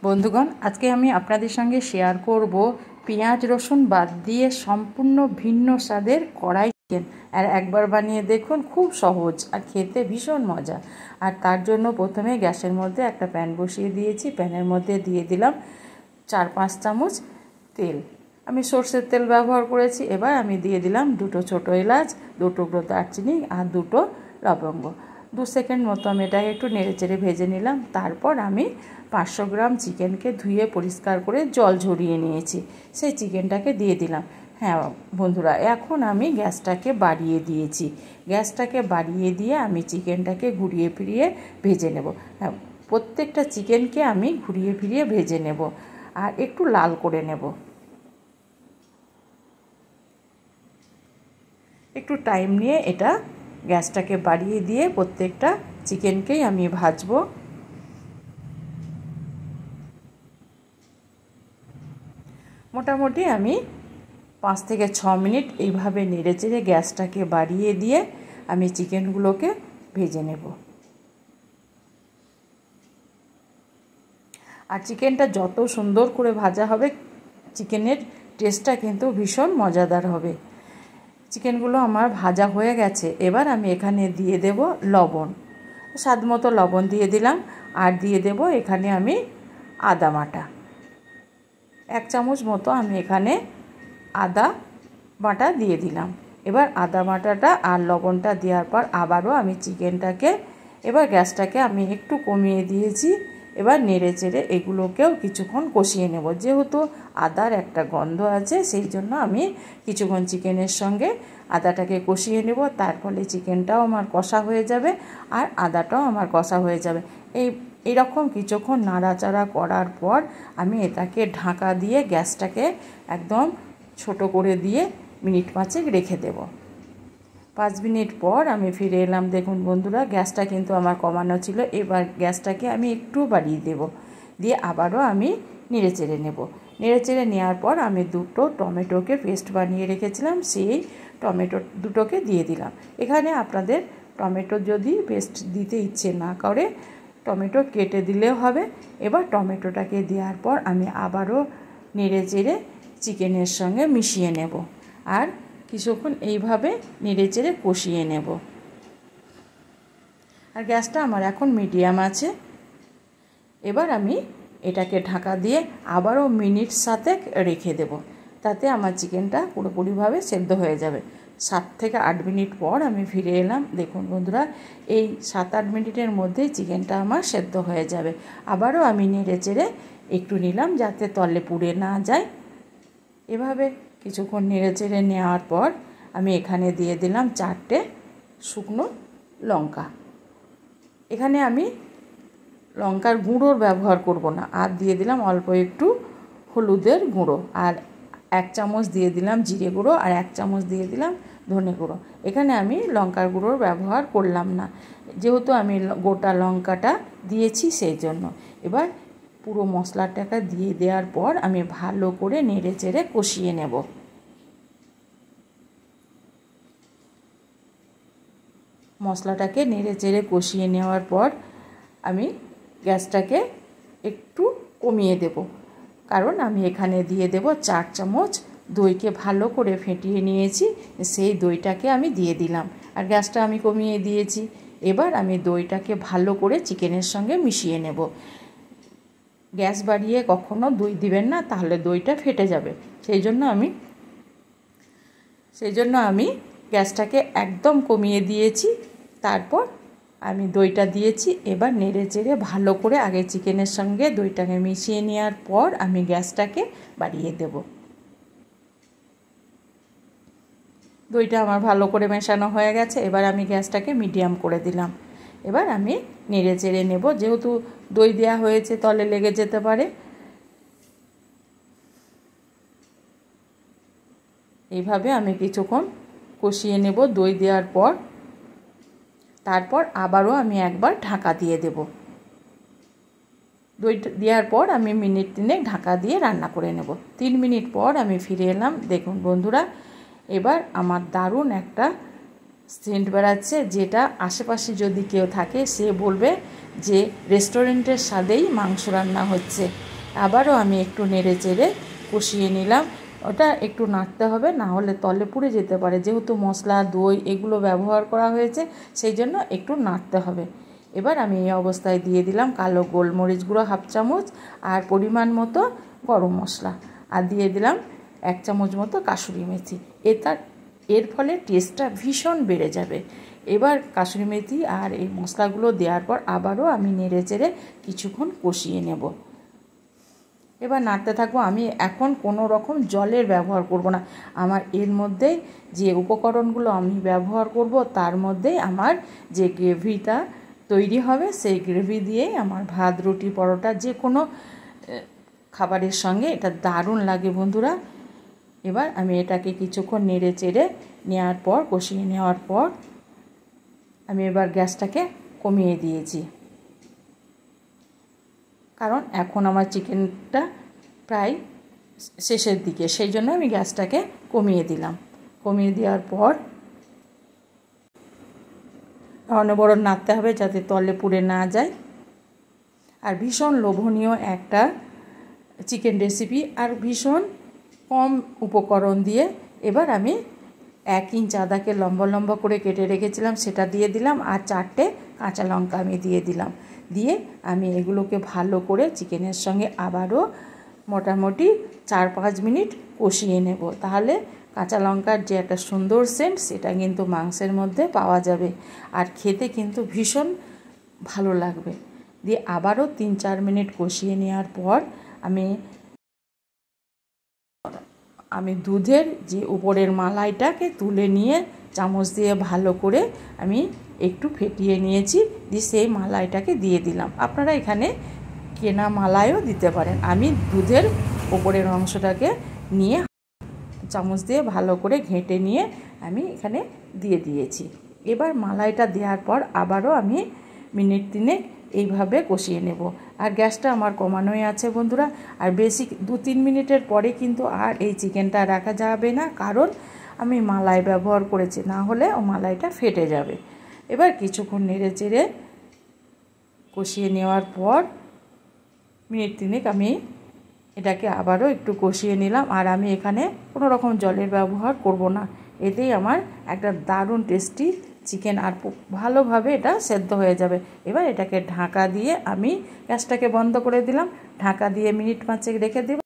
বন্ধুগণ, আজকে আমি আপনাদের সঙ্গে শেয়ার করব পেঁয়াজ রসুন বাদ দিয়ে সম্পূর্ণ ভিন্ন স্বাদের কড়াই চিকেন। আর একবার বানিয়ে দেখুন, খুব সহজ আর খেতে ভীষণ মজা। আর তার জন্য প্রথমে গ্যাসের মধ্যে একটা প্যান বসিয়ে দিয়েছি। প্যানের মধ্যে দিয়ে দিলাম 4-5 চামচ তেল। আমি সর্ষের তেল ব্যবহার করেছি। এবার আমি দিয়ে দিলাম 2 ছোটো এলাচ, 2 টুকরো দারচিনি আর 2 লবঙ্গ। 2 সেকেন্ড মতো আমি এটাকে একটু নেড়েচেড়ে ভেজে নিলাম। তারপর আমি 500 গ্রাম চিকেনকে ধুয়ে পরিষ্কার করে জল ঝরিয়ে নিয়েছি, সেই চিকেনটাকে দিয়ে দিলাম। হ্যাঁ বন্ধুরা, এখন আমি গ্যাসটাকে বাড়িয়ে দিয়েছি। গ্যাসটাকে বাড়িয়ে দিয়ে আমি চিকেনটাকে ঘুরিয়ে ফিরিয়ে ভেজে নেব। হ্যাঁ, প্রত্যেকটা চিকেনকে আমি ঘুরিয়ে ফিরিয়ে ভেজে নেব আর একটু লাল করে নেব। একটু টাইম নিয়ে এটা গ্যাসটাকে বাড়িয়ে দিয়ে প্রত্যেকটা চিকেনকেই আমি ভাজবো। মোটামুটি আমি 5 থেকে 6 মিনিট এইভাবে নেড়েচেড়ে গ্যাসটাকে বাড়িয়ে দিয়ে আমি চিকেনগুলোকে ভেজে নেব। আর চিকেনটা যত সুন্দর করে ভাজা হবে, চিকেনের টেস্টটা কিন্তু ভীষণ মজাদার হবে। চিকেনগুলো আমার ভাজা হয়ে গেছে। এবার আমি এখানে দিয়ে দেব লবণ, স্বাদ মতো লবণ দিয়ে দিলাম। আর দিয়ে দেব এখানে আমি আদা বাটা 1 চামচ মতো, আমি এখানে আদা বাটা দিয়ে দিলাম। এবার আদা বাটাটা আর লবণটা দেওয়ার পর আবারও আমি চিকেনটাকে, এবার গ্যাসটাকে আমি একটু কমিয়ে দিয়েছি। এবার নেড়ে চেড়ে এগুলোকেও কিছুক্ষণ কষিয়ে নেব। যেহেতু আদার একটা গন্ধ আছে, সেই জন্য আমি কিছুক্ষণ চিকেনের সঙ্গে আদাটাকে কষিয়ে নেব। তার ফলে চিকেনটাও আমার কষা হয়ে যাবে আর আদাটাও আমার কষা হয়ে যাবে। এইরকম কিছুক্ষণ নাড়াচাড়া করার পর আমি এটাকে ঢাকা দিয়ে গ্যাসটাকে একদম ছোট করে দিয়ে মিনিট 5 রেখে দেব। 5 মিনিট পর আমি ফিরে এলাম। দেখুন বন্ধুরা, গ্যাসটা কিন্তু আমার কমানো ছিল। এবার গ্যাসটাকে আমি একটু বাড়িয়ে দেব, দিয়ে আবারও আমি নেড়েচেড়ে নেব। নেড়েচেড়ে নেওয়ার পর আমি 2 টমেটোকে পেস্ট বানিয়ে রেখেছিলাম, সেই টমেটো 2টোকে দিয়ে দিলাম। এখানে আপনাদের টমেটো যদি পেস্ট দিতে ইচ্ছে না করে, টমেটো কেটে দিলেও হবে। এবার টমেটোটাকে দেওয়ার পর আমি আবারও নেড়েচেড়ে চিকেনের সঙ্গে মিশিয়ে নেব আর কিছুক্ষণ এইভাবে নেড়েচেড়ে কষিয়ে নেব। আর গ্যাসটা আমার এখন মিডিয়াম আছে। এবার আমি এটাকে ঢাকা দিয়ে আবারও মিনিট 7 রেখে দেব, তাতে আমার চিকেনটা পুরোপুরিভাবে সেদ্ধ হয়ে যাবে। 7 থেকে 8 মিনিট পর আমি ফিরে এলাম। দেখুন বন্ধুরা, এই 7-8 মিনিটের মধ্যেই চিকেনটা আমার সেদ্ধ হয়ে যাবে। আবারও আমি নেড়েচেড়ে একটু নিলাম, যাতে তলে পুড়ে না যায়। এভাবে কিছুক্ষণ নেড়েচেড়ে নেওয়ার পর আমি এখানে দিয়ে দিলাম 4টে শুকনো লঙ্কা। এখানে আমি লঙ্কার গুঁড়োর ব্যবহার করব না, আর দিয়ে দিলাম অল্প একটু হলুদের গুঁড়ো, আর 1 চামচ দিয়ে দিলাম জিরে গুঁড়ো, আর 1 চামচ দিয়ে দিলাম ধনে গুঁড়ো। এখানে আমি লঙ্কার গুঁড়োর ব্যবহার করলাম না, যেহেতু আমি গোটা লঙ্কাটা দিয়েছি সেই জন্য। এবার পুরো মশলাটাকে দিয়ে দেওয়ার পর আমি ভালো করে নেড়েচেড়ে কষিয়ে নেব। মশলাটাকে নেড়েচেড়ে কষিয়ে নেওয়ার পর আমি গ্যাসটাকে একটু কমিয়ে দেব, কারণ আমি এখানে দিয়ে দেব 4 চামচ দইকে ভালো করে ফেটিয়ে নিয়েছি, সেই দইটাকে আমি দিয়ে দিলাম। আর গ্যাসটা আমি কমিয়ে দিয়েছি। এবার আমি দইটাকে ভালো করে চিকেনের সঙ্গে মিশিয়ে নেব। গ্যাস বাড়িয়ে কখনো দই দিবেন না, তাহলে দইটা ফেটে যাবে। সেই জন্য আমি গ্যাসটাকে একদম কমিয়ে দিয়েছি। তারপর আমি দইটা দিয়েছি। এবার নেড়েচেড়ে ভালো করে আগে চিকেনের সঙ্গে দইটাকে মিশিয়ে নেওয়ার পর আমি গ্যাসটাকে বাড়িয়ে দেব। দইটা আমার ভালো করে মেশানো হয়ে গেছে। এবার আমি গ্যাসটাকে মিডিয়াম করে দিলাম। এবার আমি নেড়েচেড়ে নেব, যেহেতু দই দেওয়া হয়েছে তলে লেগে যেতে পারে। এইভাবে আমি কিছুক্ষণ কষিয়ে নেব দই দেওয়ার পর। তারপর আবারও আমি একবার ঢাকা দিয়ে দেব। দই দেওয়ার পর আমি মিনিট 3 ঢাকা দিয়ে রান্না করে নেব। 3 মিনিট পর আমি ফিরে এলাম। দেখুন বন্ধুরা, এবার আমার দারুণ একটা সেন্ট বেরাচ্ছে, যেটা আশেপাশে যদি কেউ থাকে সে বলবে যে রেস্টুরেন্টের স্বাদেই মাংস রান্না হচ্ছে। আবারও আমি একটু নেড়ে চেড়ে কষিয়ে নিলাম। ওটা একটু নাড়তে হবে, না হলে তলে পুড়ে যেতে পারে, যেহেতু মশলা দই এগুলো ব্যবহার করা হয়েছে সেই জন্য একটু নাড়তে হবে। এবার আমি এই অবস্থায় দিয়ে দিলাম কালো গোলমরিচ গুঁড়ো 1/2 চামচ আর পরিমাণ মতো গরম মশলা, আর দিয়ে দিলাম 1 চামচ মতো কাসুরি মেথি। এর ফলে টেস্টটা ভীষণ বেড়ে যাবে। এবার কাসুরি মেথি আর এই মশলাগুলো দেওয়ার পর আবারও আমি নেড়ে চেড়ে কিছুক্ষণ কষিয়ে নেব। এবার নাড়তে থাকবো। আমি এখন কোনো রকম জলের ব্যবহার করব না। আমার এর মধ্যেই যে উপকরণগুলো আমি ব্যবহার করব তার মধ্যেই আমার যে গ্রেভিটা তৈরি হবে, সেই গ্রেভি দিয়েই আমার ভাত, রুটি, পরোটা যে কোনো খাবারের সঙ্গে এটা দারুণ লাগে বন্ধুরা। এবার আমি এটাকে কিছুক্ষণ নেড়ে চেড়ে নেওয়ার পর, কষিয়ে নেওয়ার পর আমি এবার গ্যাসটাকে কমিয়ে দিয়েছি, কারণ এখন আমার চিকেনটা প্রায় শেষের দিকে, সেই জন্য আমি গ্যাসটাকে কমিয়ে দিলাম। কমিয়ে দেওয়ার পর অনবরত নাড়তে হবে যাতে তলে পুড়ে না যায়। আর ভীষণ লোভনীয় একটা চিকেন রেসিপি, আর ভীষণ কম উপকরণ দিয়ে। এবার আমি 1 ইঞ্চ আদাকে লম্বা লম্বা করে কেটে রেখেছিলাম সেটা দিয়ে দিলাম, আর 4টে কাঁচা লঙ্কা আমি দিয়ে দিলাম। দিয়ে আমি এগুলোকে ভালো করে চিকেনের সঙ্গে আবারও মোটামুটি 4-5 মিনিট কষিয়ে নেব। তাহলে কাঁচা লঙ্কার যে একটা সুন্দর সেন্ট সেটা কিন্তু মাংসের মধ্যে পাওয়া যাবে, আর খেতে কিন্তু ভীষণ ভালো লাগবে। দিয়ে আবারও 3-4 মিনিট কষিয়ে নেওয়ার পর আমি দুধের যে উপরের মালাইটাকে তুলে নিয়ে চামচ দিয়ে ভালো করে আমি একটু ফেটিয়ে নিয়েছি, দিয়ে সেই মালাইটাকে দিয়ে দিলাম। আপনারা এখানে কেনা মালাইও দিতে পারেন। আমি দুধের উপরের অংশটাকে নিয়ে চামচ দিয়ে ভালো করে ঘেঁটে নিয়ে আমি এখানে দিয়ে দিয়েছি। এবার মালাইটা দেওয়ার পর আবারও আমি মিনিট 3 এইভাবে কষিয়ে নেব। আর গ্যাসটা আমার কমানোই আছে বন্ধুরা। আর বেশি 2-3 মিনিটের পরে কিন্তু আর এই চিকেনটা রাখা যাবে না, কারণ আমি মালাই ব্যবহার করেছি, না হলে ও মালাইটা ফেটে যাবে। এবার কিছুক্ষণ নেড়ে চেড়ে কষিয়ে নেওয়ার পর মিনিট 3 আমি এটাকে আবারও একটু কষিয়ে নিলাম। আর আমি এখানে কোনো রকম জলের ব্যবহার করব না। এতেই আমার একটা দারুণ টেস্টি চিকেন আর ভালোভাবে এটা সেদ্ধ হয়ে যাবে। এবার এটাকে ঢাকা দিয়ে আমি গ্যাসটাকে বন্ধ করে দিলাম। ঢাকা দিয়ে মিনিট 5 রেখে দেব।